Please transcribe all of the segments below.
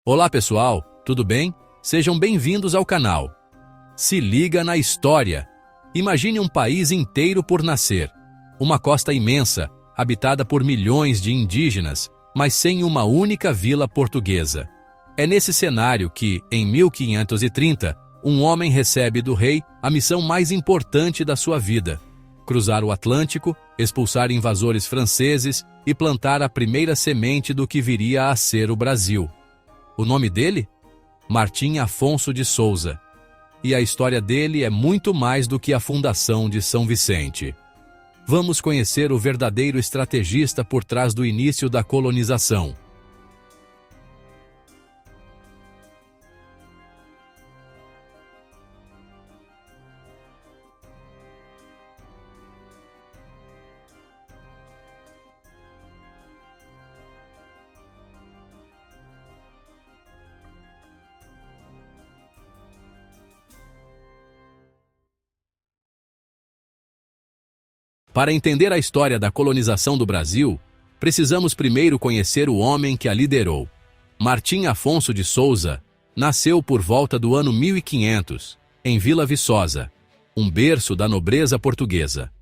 Olá pessoal, tudo bem? Sejam bem-vindos ao canal. Se liga na história. Imagine um país inteiro por nascer. Uma costa imensa, habitada por milhões de indígenas, mas sem uma única vila portuguesa. É nesse cenário que, em 1530, um homem recebe do rei a missão mais importante da sua vida: cruzar o Atlântico, expulsar invasores franceses e plantar a primeira semente do que viria a ser o Brasil. O nome dele? Martim Afonso de Souza. E a história dele é muito mais do que a fundação de São Vicente. Vamos conhecer o verdadeiro estrategista por trás do início da colonização. Para entender a história da colonização do Brasil, precisamos primeiro conhecer o homem que a liderou. Martim Afonso de Souza nasceu por volta do ano 1500, em Vila Viçosa, um berço da nobreza portuguesa.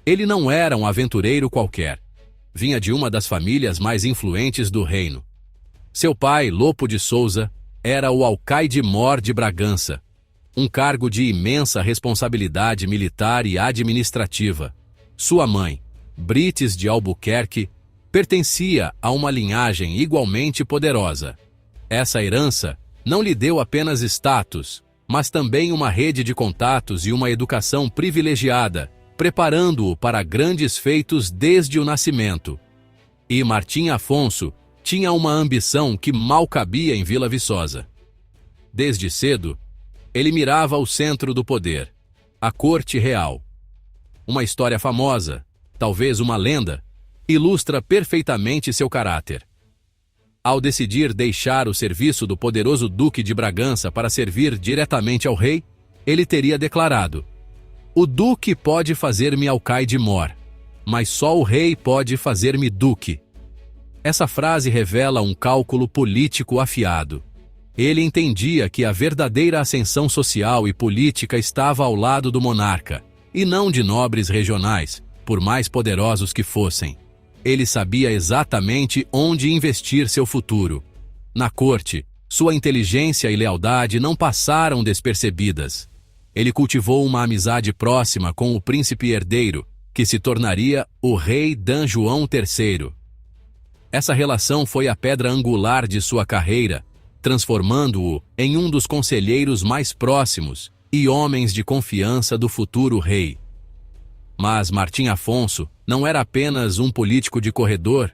Ele não era um aventureiro qualquer. Vinha de uma das famílias mais influentes do reino. Seu pai, Lopo de Souza, era o alcaide-mor de Bragança, um cargo de imensa responsabilidade militar e administrativa. Sua mãe, Brites de Albuquerque, pertencia a uma linhagem igualmente poderosa. Essa herança não lhe deu apenas status, mas também uma rede de contatos e uma educação privilegiada, preparando-o para grandes feitos desde o nascimento. E Martim Afonso tinha uma ambição que mal cabia em Vila Viçosa. Desde cedo, ele mirava o centro do poder, a corte real. Uma história famosa, talvez uma lenda, ilustra perfeitamente seu caráter. Ao decidir deixar o serviço do poderoso Duque de Bragança para servir diretamente ao rei, ele teria declarado: "O Duque pode fazer-me alcaide-mor, mas só o rei pode fazer-me Duque." Essa frase revela um cálculo político afiado. Ele entendia que a verdadeira ascensão social e política estava ao lado do monarca, e não de nobres regionais, por mais poderosos que fossem. Ele sabia exatamente onde investir seu futuro. Na corte, sua inteligência e lealdade não passaram despercebidas. Ele cultivou uma amizade próxima com o príncipe herdeiro, que se tornaria o rei D. João III. Essa relação foi a pedra angular de sua carreira, transformando-o em um dos conselheiros mais próximos e homens de confiança do futuro rei. Mas Martim Afonso não era apenas um político de corredor.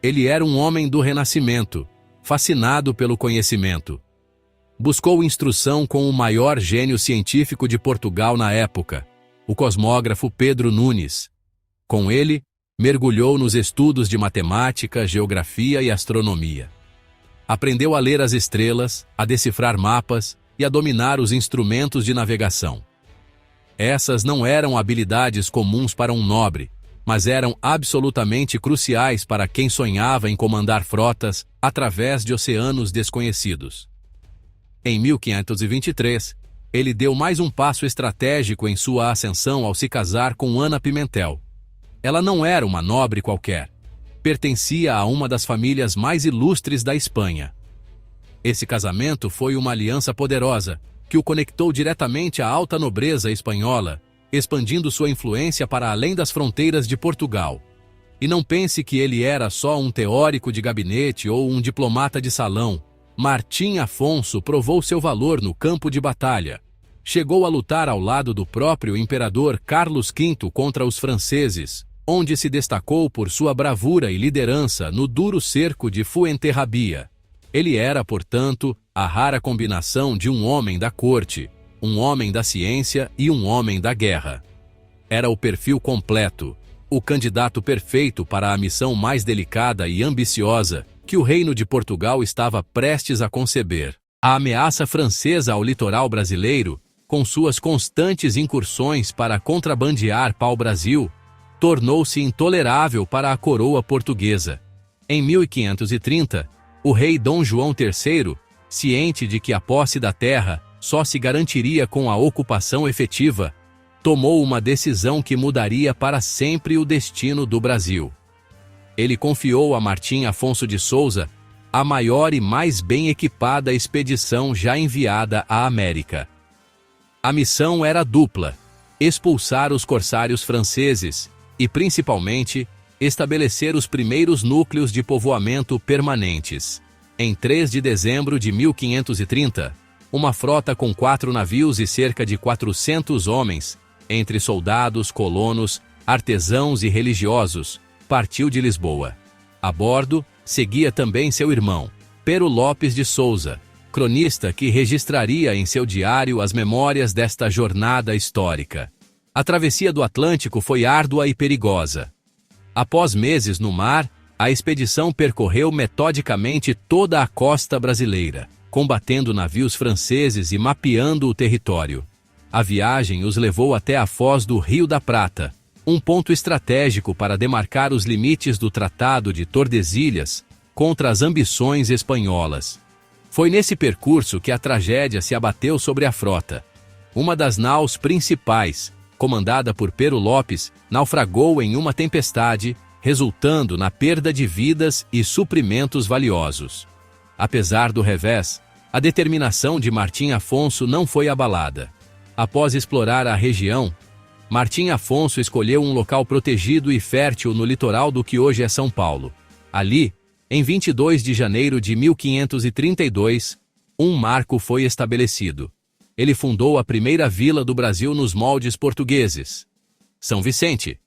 Ele era um homem do Renascimento, fascinado pelo conhecimento. Buscou instrução com o maior gênio científico de Portugal na época, o cosmógrafo Pedro Nunes. Com ele, mergulhou nos estudos de matemática, geografia e astronomia. Aprendeu a ler as estrelas, a decifrar mapas e a dominar os instrumentos de navegação. Essas não eram habilidades comuns para um nobre, mas eram absolutamente cruciais para quem sonhava em comandar frotas através de oceanos desconhecidos. Em 1523, ele deu mais um passo estratégico em sua ascensão ao se casar com Ana Pimentel. Ela não era uma nobre qualquer. Pertencia a uma das famílias mais ilustres da Espanha. Esse casamento foi uma aliança poderosa, que o conectou diretamente à alta nobreza espanhola, expandindo sua influência para além das fronteiras de Portugal. E não pense que ele era só um teórico de gabinete ou um diplomata de salão. Martim Afonso provou seu valor no campo de batalha. Chegou a lutar ao lado do próprio imperador Carlos V contra os franceses, onde se destacou por sua bravura e liderança no duro cerco de Fuenterrabia. Ele era, portanto, a rara combinação de um homem da corte, um homem da ciência e um homem da guerra. Era o perfil completo, o candidato perfeito para a missão mais delicada e ambiciosa que o Reino de Portugal estava prestes a conceber. A ameaça francesa ao litoral brasileiro, com suas constantes incursões para contrabandear pau-brasil, tornou-se intolerável para a coroa portuguesa. Em 1530, O rei Dom João III, ciente de que a posse da terra só se garantiria com a ocupação efetiva, tomou uma decisão que mudaria para sempre o destino do Brasil. Ele confiou a Martim Afonso de Souza a maior e mais bem equipada expedição já enviada à América. A missão era dupla: expulsar os corsários franceses e, principalmente, estabelecer os primeiros núcleos de povoamento permanentes. Em 3 de dezembro de 1530, uma frota com 4 navios e cerca de 400 homens, entre soldados, colonos, artesãos e religiosos, partiu de Lisboa. A bordo, seguia também seu irmão, Pero Lopes de Souza, cronista que registraria em seu diário as memórias desta jornada histórica. A travessia do Atlântico foi árdua e perigosa. Após meses no mar, a expedição percorreu metodicamente toda a costa brasileira, combatendo navios franceses e mapeando o território. A viagem os levou até a foz do Rio da Prata, um ponto estratégico para demarcar os limites do Tratado de Tordesilhas contra as ambições espanholas. Foi nesse percurso que a tragédia se abateu sobre a frota. Uma das naus principais, comandada por Pero Lopes, naufragou em uma tempestade, resultando na perda de vidas e suprimentos valiosos. Apesar do revés, a determinação de Martim Afonso não foi abalada. Após explorar a região, Martim Afonso escolheu um local protegido e fértil no litoral do que hoje é São Paulo. Ali, em 22 de janeiro de 1532, um marco foi estabelecido. Ele fundou a primeira vila do Brasil nos moldes portugueses, São Vicente.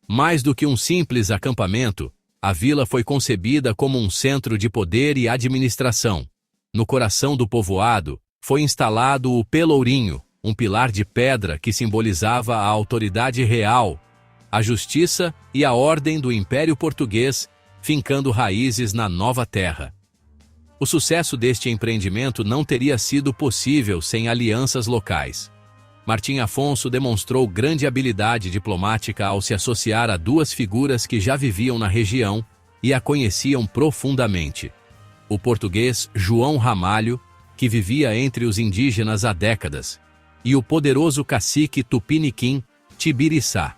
Mais do que um simples acampamento, a vila foi concebida como um centro de poder e administração. No coração do povoado, foi instalado o Pelourinho, um pilar de pedra que simbolizava a autoridade real, a justiça e a ordem do Império Português, fincando raízes na nova terra. O sucesso deste empreendimento não teria sido possível sem alianças locais. Martim Afonso demonstrou grande habilidade diplomática ao se associar a duas figuras que já viviam na região e a conheciam profundamente. O português João Ramalho, que vivia entre os indígenas há décadas, e o poderoso cacique tupiniquim Tibiriçá.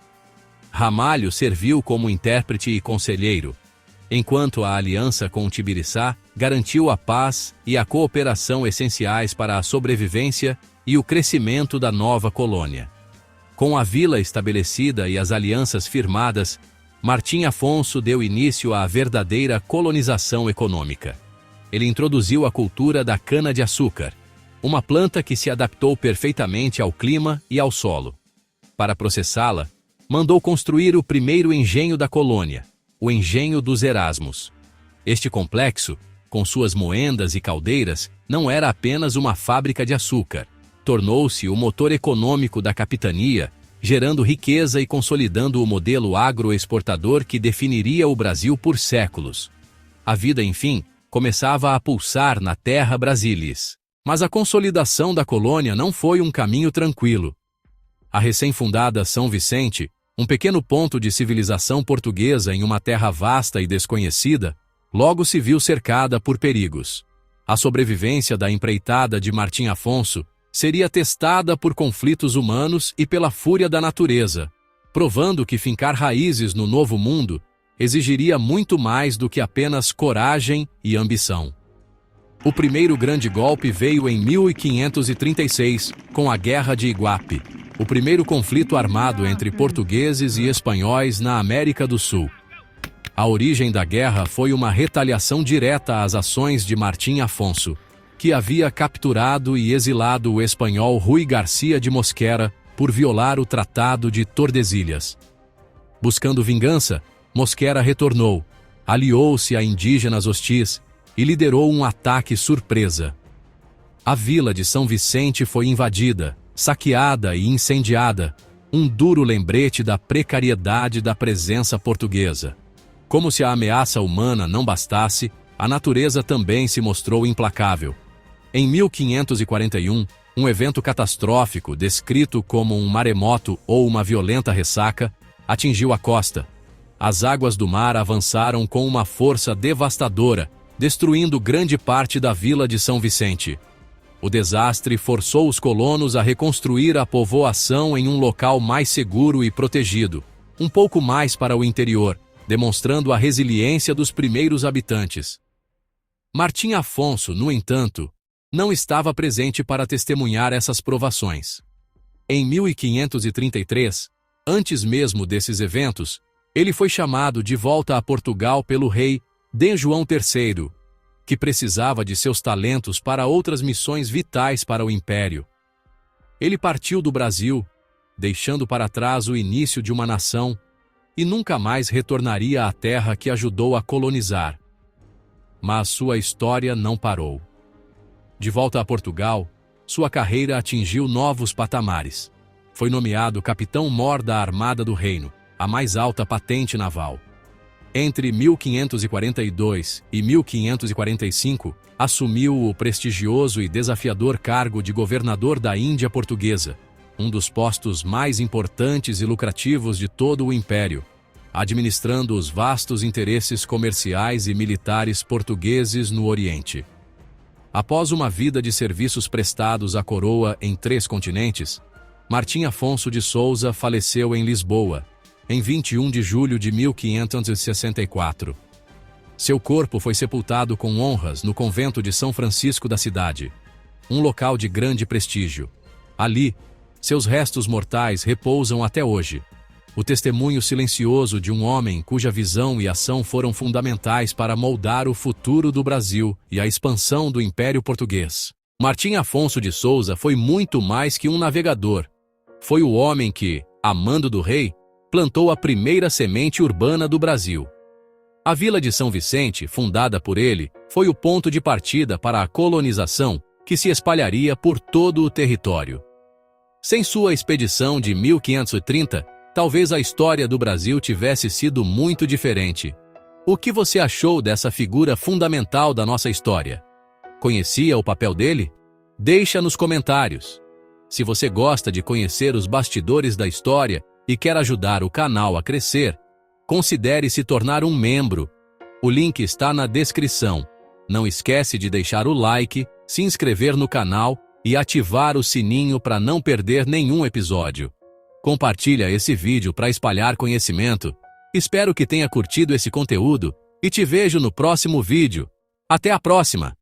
Ramalho serviu como intérprete e conselheiro, enquanto a aliança com Tibiriçá garantiu a paz e a cooperação essenciais para a sobrevivência e o crescimento da nova colônia. Com a vila estabelecida e as alianças firmadas, Martim Afonso deu início à verdadeira colonização econômica. Ele introduziu a cultura da cana-de-açúcar, uma planta que se adaptou perfeitamente ao clima e ao solo. Para processá-la, mandou construir o primeiro engenho da colônia, o Engenho dos Erasmos. Este complexo, com suas moendas e caldeiras, não era apenas uma fábrica de açúcar. Tornou-se o motor econômico da capitania, gerando riqueza e consolidando o modelo agroexportador que definiria o Brasil por séculos. A vida, enfim, começava a pulsar na terra brasilis. Mas a consolidação da colônia não foi um caminho tranquilo. A recém-fundada São Vicente, um pequeno ponto de civilização portuguesa em uma terra vasta e desconhecida, logo se viu cercada por perigos. A sobrevivência da empreitada de Martim Afonso seria testada por conflitos humanos e pela fúria da natureza, provando que fincar raízes no novo mundo exigiria muito mais do que apenas coragem e ambição. O primeiro grande golpe veio em 1536, com a Guerra de Iguape, o primeiro conflito armado entre portugueses e espanhóis na América do Sul. A origem da guerra foi uma retaliação direta às ações de Martim Afonso, que havia capturado e exilado o espanhol Rui Garcia de Mosquera por violar o Tratado de Tordesilhas. Buscando vingança, Mosquera retornou, aliou-se a indígenas hostis e liderou um ataque surpresa. A vila de São Vicente foi invadida, saqueada e incendiada, um duro lembrete da precariedade da presença portuguesa. Como se a ameaça humana não bastasse, a natureza também se mostrou implacável. Em 1541, um evento catastrófico, descrito como um maremoto ou uma violenta ressaca, atingiu a costa. As águas do mar avançaram com uma força devastadora, destruindo grande parte da vila de São Vicente. O desastre forçou os colonos a reconstruir a povoação em um local mais seguro e protegido, um pouco mais para o interior, demonstrando a resiliência dos primeiros habitantes. Martim Afonso, no entanto, não estava presente para testemunhar essas provações. Em 1533, antes mesmo desses eventos, ele foi chamado de volta a Portugal pelo rei D. João III, que precisava de seus talentos para outras missões vitais para o império. Ele partiu do Brasil, deixando para trás o início de uma nação, e nunca mais retornaria à terra que ajudou a colonizar. Mas sua história não parou. De volta a Portugal, sua carreira atingiu novos patamares. Foi nomeado capitão-mor da Armada do Reino, a mais alta patente naval. Entre 1542 e 1545, assumiu o prestigioso e desafiador cargo de governador da Índia Portuguesa, um dos postos mais importantes e lucrativos de todo o império, administrando os vastos interesses comerciais e militares portugueses no Oriente. Após uma vida de serviços prestados à coroa em 3 continentes, Martim Afonso de Souza faleceu em Lisboa, em 21 de julho de 1564. Seu corpo foi sepultado com honras no convento de São Francisco da cidade, um local de grande prestígio. Ali, seus restos mortais repousam até hoje, o testemunho silencioso de um homem cuja visão e ação foram fundamentais para moldar o futuro do Brasil e a expansão do Império Português. Martim Afonso de Souza foi muito mais que um navegador. Foi o homem que, a mando do rei, plantou a primeira semente urbana do Brasil. A Vila de São Vicente, fundada por ele, foi o ponto de partida para a colonização que se espalharia por todo o território. Sem sua expedição de 1530, talvez a história do Brasil tivesse sido muito diferente. O que você achou dessa figura fundamental da nossa história? Conhecia o papel dele? Deixa nos comentários. Se você gosta de conhecer os bastidores da história e quer ajudar o canal a crescer, considere se tornar um membro. O link está na descrição. Não esquece de deixar o like, se inscrever no canal e ativar o sininho para não perder nenhum episódio. Compartilha esse vídeo para espalhar conhecimento. Espero que tenha curtido esse conteúdo e te vejo no próximo vídeo. Até a próxima!